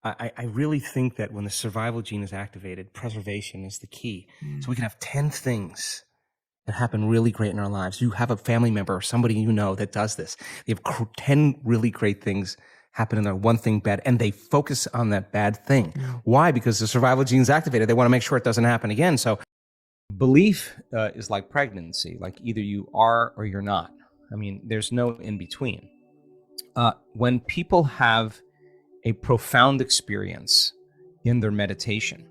I really think that when the survival gene is activated, preservation is the key. So we can have 10 things that happen really great in our lives. You have a family member or somebody you know that does this. They have 10 really great things happen in their one thing bad, and they focus on that bad thing. Why? Because the survival gene is activated. They want to make sure it doesn't happen again. So belief is like pregnancy. Like either you are or you're not. I mean, there's no in between. When people have a profound experience in their meditation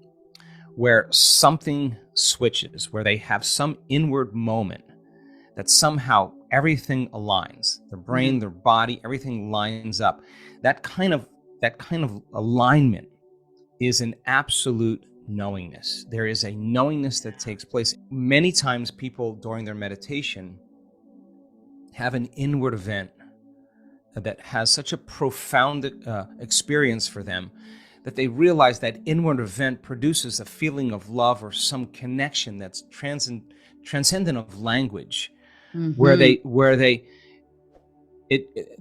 where something switches, where they have some inward moment that somehow everything aligns, their brain, their body, everything lines up. That kind of alignment is an absolute knowingness. There is a knowingness that takes place. Many times people during their meditation have an inward event that has such a profound experience for them that they realize that inward event produces a feeling of love or some connection that's transcendent of language, where the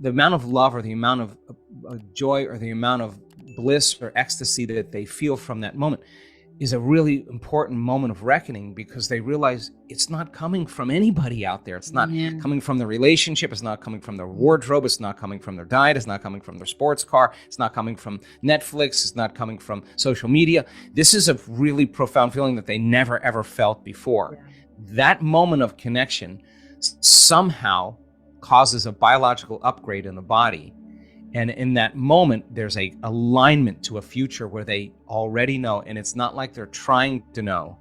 amount of love or the amount of joy or the amount of bliss or ecstasy that they feel from that moment is a really important moment of reckoning, because they realize it's not coming from anybody out there. It's not coming from the relationship. It's not coming from their wardrobe. It's not coming from their diet. It's not coming from their sports car. It's not coming from Netflix. It's not coming from social media. This is a really profound feeling that they never, ever felt before. That moment of connection somehow causes a biological upgrade in the body. And in that moment, there's a alignment to a future where they already know. And it's not like they're trying to know.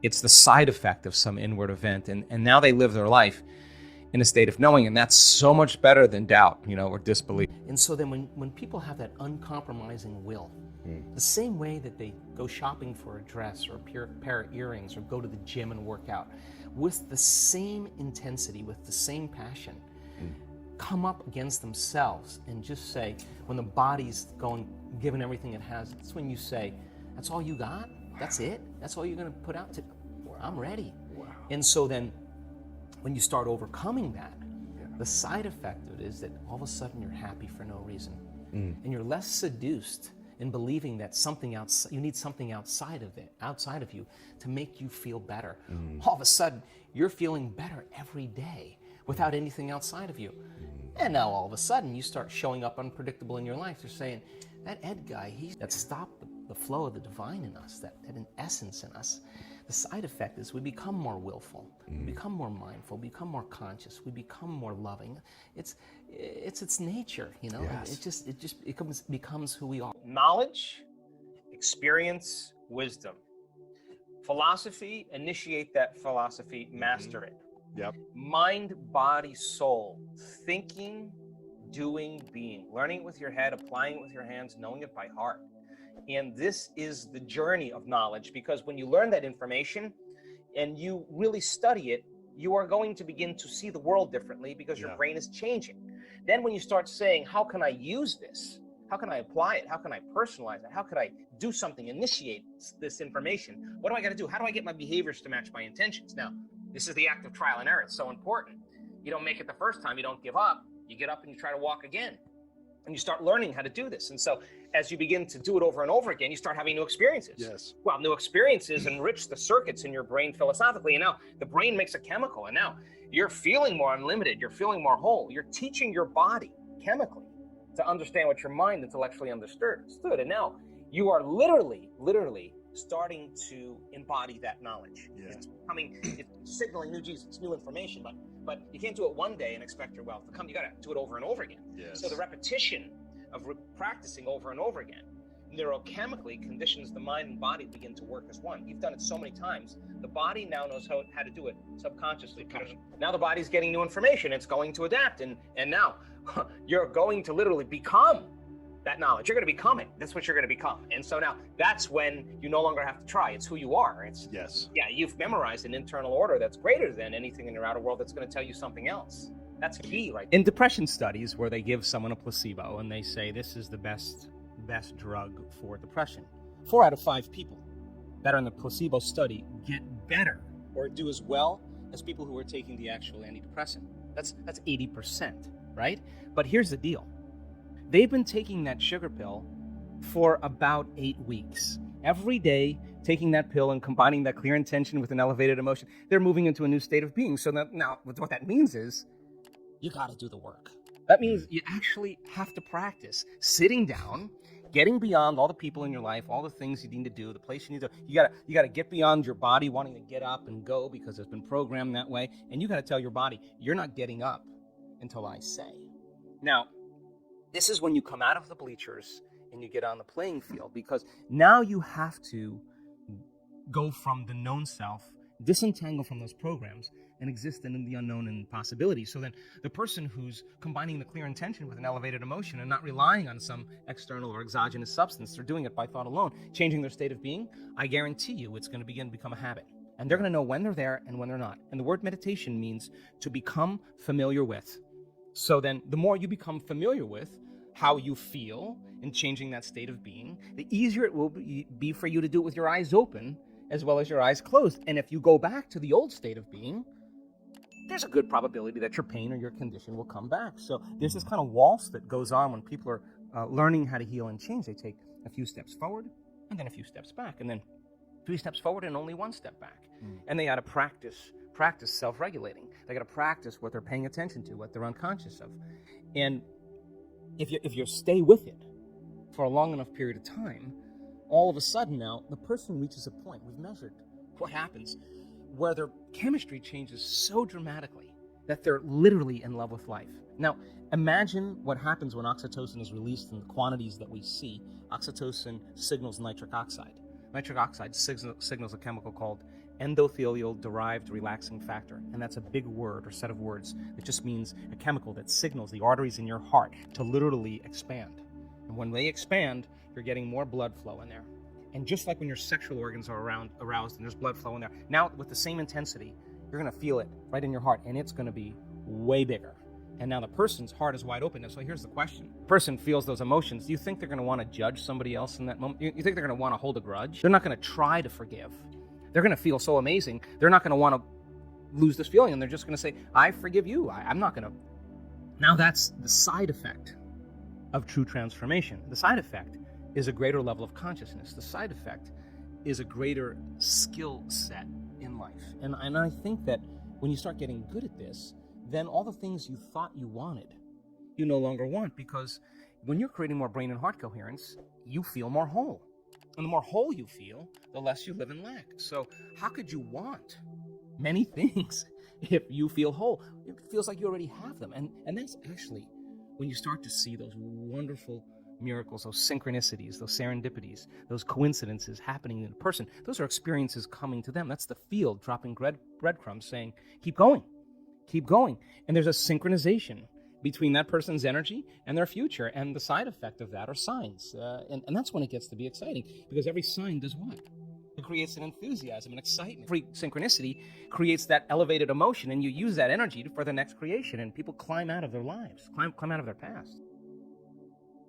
It's the side effect of some inward event. And now they live their life in a state of knowing. And that's so much better than doubt, or disbelief. And so then when people have that uncompromising will, the same way that they go shopping for a dress or a pair of earrings or go to the gym and work out, with the same intensity, with the same passion, come up against themselves and just say, when the body's giving everything it has, that's when you say, that's all you got? That's it? That's all you're going to put out? I'm ready. Wow. And so then when you start overcoming that, the side effect of it is that all of a sudden you're happy for no reason. And you're less seduced in believing that you need something outside of you to make you feel better. All of a sudden you're feeling better every day without anything outside of you. And now all of a sudden you start showing up unpredictable in your life. They're saying, that Ed guy, that stopped the flow of the divine in us, that an essence in us. The side effect is we become more willful, we become more mindful, we become more conscious, we become more loving. It's its nature, Yes. It just becomes who we are. Knowledge, experience, wisdom. Philosophy, initiate that philosophy, master it. Yep. Mind, body, soul, thinking, doing, being, learning it with your head, applying it with your hands, knowing it by heart. And this is the journey of knowledge, because when you learn that information and you really study it, you are going to begin to see the world differently, because your brain is changing. Then when you start saying, how can I use this? How can I apply it? How can I personalize it? How could I do something, initiate this information? What do I got to do? How do I get my behaviors to match my intentions? Now, this is the act of trial and error. It's so important. You don't make it the first time. You don't give up. You get up and you try to walk again. And you start learning how to do this. And so as you begin to do it over and over again, you start having new experiences. Yes. Well, new experiences enrich the circuits in your brain philosophically. And now the brain makes a chemical. And now you're feeling more unlimited. You're feeling more whole. You're teaching your body chemically to understand what your mind intellectually understood. And now you are literally starting to embody that knowledge. Yeah. It's signaling new Jesus, new information, but you can't do it one day and expect your wealth to come. You got to do it over and over again. Yes. So the repetition of practicing over and over again neurochemically conditions the mind and body to begin to work as one. You've done it so many times. The body now knows how to do it subconsciously. Now the body's getting new information. It's going to adapt. And now you're going to literally become that knowledge. You're going to become it. That's what you're going to become. And so now that's when you no longer have to try. It's who you are. You've memorized an internal order that's greater than anything in your outer world that's going to tell you something else. That's key, right? In depression studies where they give someone a placebo and they say this is the best drug for depression, 4 out of 5 people that are in the placebo study get better or do as well as people who are taking the actual antidepressant. That's 80%, right? But here's the deal. They've been taking that sugar pill for about 8 weeks. Every day, taking that pill and combining that clear intention with an elevated emotion, they're moving into a new state of being. So now what that means is you got to do the work. That means you actually have to practice sitting down, getting beyond all the people in your life, all the things you need to do, the place you need to. You got to get beyond your body wanting to get up and go because it's been programmed that way, and you got to tell your body you're not getting up until I say. Now, this is when you come out of the bleachers and you get on the playing field, because now you have to go from the known self, disentangle from those programs, and exist in the unknown and possibilities. So then the person who's combining the clear intention with an elevated emotion and not relying on some external or exogenous substance, they're doing it by thought alone, changing their state of being, I guarantee you it's going to begin to become a habit. And they're going to know when they're there and when they're not. And the word meditation means to become familiar with. So then the more you become familiar with how you feel in changing that state of being, the easier it will be for you to do it with your eyes open as well as your eyes closed. And if you go back to the old state of being, there's a good probability that your pain or your condition will come back. So there's this kind of waltz that goes on when people are learning how to heal and change. They take a few steps forward and then a few steps back, and then 3 steps forward and only 1 step back. And they got to practice self-regulating. They got to practice what they're paying attention to, what they're unconscious of. And if you stay with it for a long enough period of time, all of a sudden now the person reaches a point, we've measured what happens, where their chemistry changes so dramatically that they're literally in love with life. Now, imagine what happens when oxytocin is released in the quantities that we see. Oxytocin signals nitric oxide. Nitric oxide signals a chemical called endothelial-derived relaxing factor, and that's a big word or set of words that just means a chemical that signals the arteries in your heart to literally expand. And when they expand, you're getting more blood flow in there. And just like when your sexual organs are aroused and there's blood flow in there, now with the same intensity, you're going to feel it right in your heart, and it's going to be way bigger. And now the person's heart is wide open. And so here's the question. The person feels those emotions. Do you think they're going to want to judge somebody else in that moment? You think they're going to want to hold a grudge? They're not going to try to forgive. They're going to feel so amazing. They're not going to want to lose this feeling, and they're just going to say, I forgive you. I'm not going to. Now that's the side effect of true transformation. The side effect is a greater level of consciousness. The side effect is a greater skill set in life. And I think that when you start getting good at this, then all the things you thought you wanted, you no longer want, because when you're creating more brain and heart coherence, you feel more whole. And the more whole you feel, the less you live in lack. So how could you want many things if you feel whole? It feels like you already have them. And that's actually when you start to see those wonderful miracles, those synchronicities, those serendipities, those coincidences happening in a person. Those are experiences coming to them. That's the field dropping breadcrumbs saying, keep going, keep going. And there's a synchronization between that person's energy and their future. And the side effect of that are signs. And that's when it gets to be exciting, because every sign does what? It creates an enthusiasm and excitement. Every synchronicity creates that elevated emotion, and you use that energy for the next creation, and people climb out of their lives, climb out of their past.